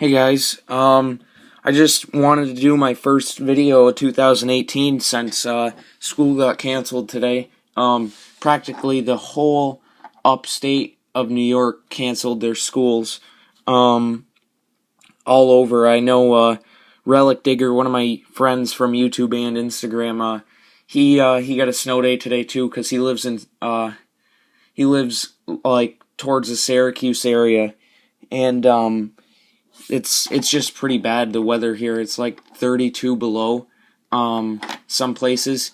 Hey guys, I just wanted to do my first video of 2018 since school got canceled today. Practically the whole upstate of New York canceled their schools all over. I know Relic Digger, one of my friends from YouTube and Instagram, he got a snow day today too because he lives like towards the Syracuse area, and it's just pretty bad. The weather here, it's like 32 below. Some places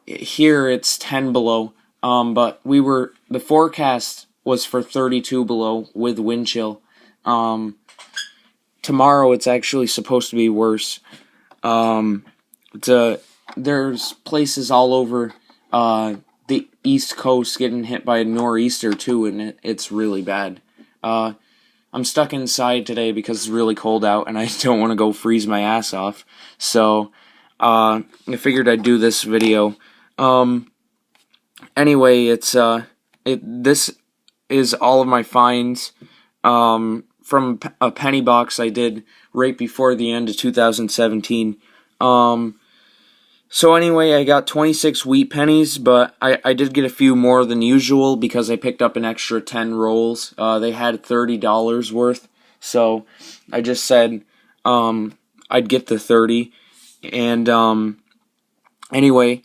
here it's 10 below. But the forecast was for 32 below with wind chill. Tomorrow it's actually supposed to be worse. There's places all over the East Coast getting hit by a nor'easter too, and it's really bad. I'm stuck inside today because it's really cold out and I don't want to go freeze my ass off. So, I figured I'd do this video. Anyway, this is all of my finds, from a penny box I did right before the end of 2017. So anyway, I got 26 wheat pennies, but I did get a few more than usual because I picked up an extra 10 rolls. They had $30 worth, so I just said I'd get the 30. And anyway,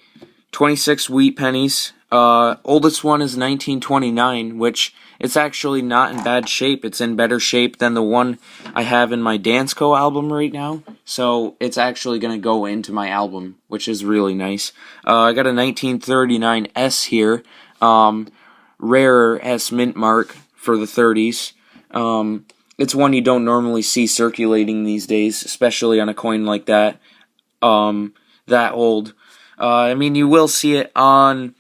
26 wheat pennies. Oldest one is 1929, which it's actually not in bad shape. It's in better shape than the one I have in my Dansko album right now. So it's actually going to go into my album, which is really nice. I got a 1939 S here. Rarer S mint mark for the 30s. It's one you don't normally see circulating these days, especially on a coin like that. That old. I mean, you will see it on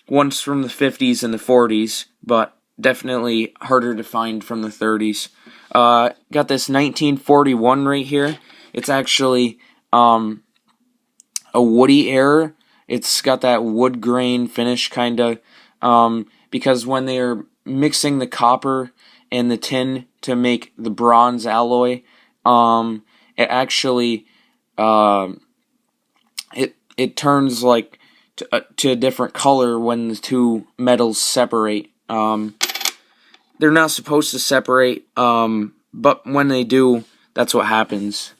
ones from the 50s and the 40s, but definitely harder to find from the 30s. Got this 1941 right here. It's actually a woody error. It's got that wood grain finish kinda, because when they're mixing the copper and the tin to make the bronze alloy, it actually it turns like to a different color when the two metals separate. They're not supposed to separate, but when they do, that's what happens.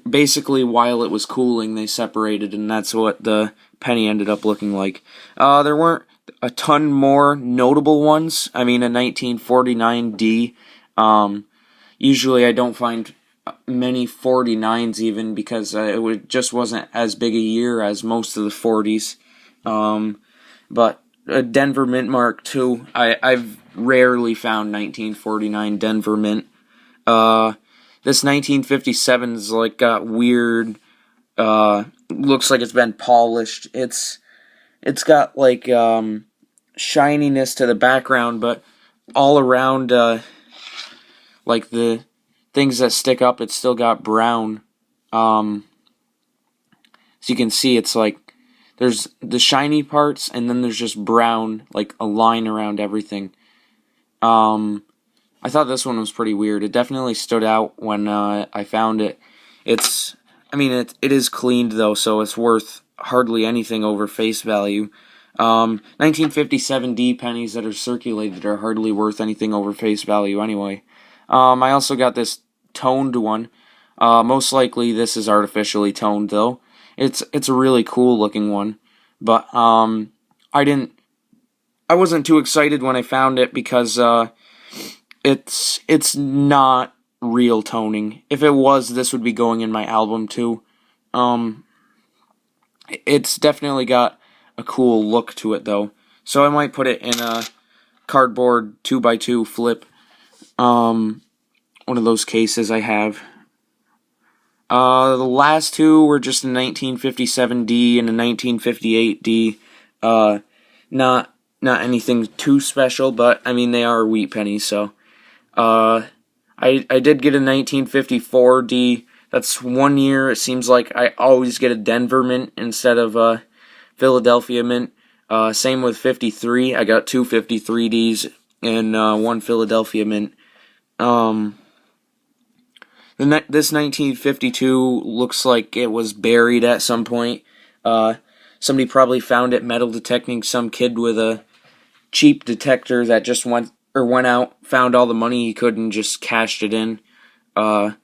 Basically, while it was cooling, they separated, and that's what the penny ended up looking like. There weren't a ton more notable ones. I mean, a 1949D. Usually I don't find many 49s even because just wasn't as big a year as most of the 40s. But a Denver Mint Mark II, I've rarely found 1949 Denver Mint. This 1957 is like got weird, looks like it's been polished. It's got like shininess to the background, but all around like the things that stick up, it's still got brown. So you can see it's like there's the shiny parts and then there's just brown, like a line around everything. I thought this one was pretty weird. It definitely stood out when I found it. It is cleaned though, so it's worth hardly anything over face value. 1957D pennies that are circulated are hardly worth anything over face value anyway. I also got this toned one. Most likely this is artificially toned though. It's a really cool looking one, but I wasn't too excited when I found it because it's not real toning. If it was, this would be going in my album too. It's definitely got a cool look to it though, so I might put it in a cardboard 2x2 flip, one of those cases I have. The last two were just a 1957D and a 1958D. Not anything too special, but I mean they are wheat pennies, so I did get a 1954D. That's 1 year. It seems like I always get a Denver Mint instead of a Philadelphia Mint. Same with 53. I got two 53Ds and one Philadelphia Mint. This 1952 looks like it was buried at some point. Somebody probably found it metal detecting. Some kid with a cheap detector that just went out, found all the money he could, and just cashed it in. I've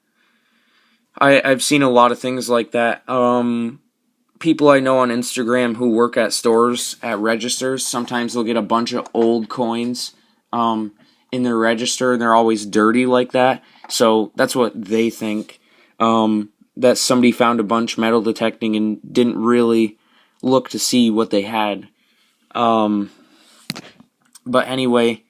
seen a lot of things like that. People I know on Instagram who work at stores, at registers, sometimes they'll get a bunch of old coins in their register, and they're always dirty like that. So that's what they think. That somebody found a bunch metal detecting and didn't really look to see what they had. But anyway,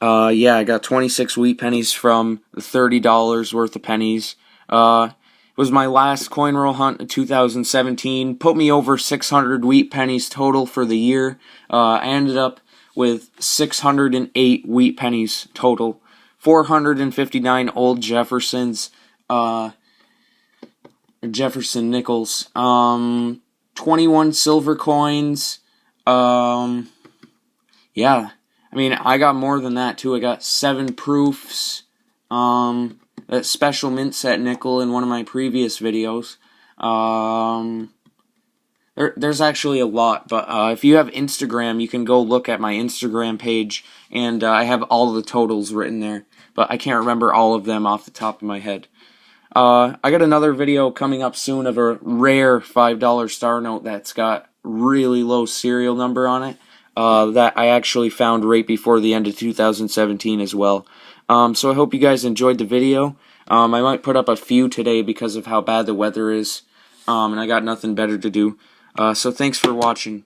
yeah, I got 26 wheat pennies from the $30 worth of pennies. It was my last coin roll hunt in 2017. Put me over 600 wheat pennies total for the year. I ended up with 608 wheat pennies total. 459 old Jeffersons, Jefferson nickels. 21 silver coins. Yeah. I mean, I got more than that too. I got 7 proofs. That special mint set nickel in one of my previous videos. There's actually a lot, but if you have Instagram, you can go look at my Instagram page, and I have all the totals written there, but I can't remember all of them off the top of my head. I got another video coming up soon of a rare $5 star note that's got really low serial number on it, that I actually found right before the end of 2017 as well. So I hope you guys enjoyed the video. I might put up a few today because of how bad the weather is, and I got nothing better to do. So thanks for watching.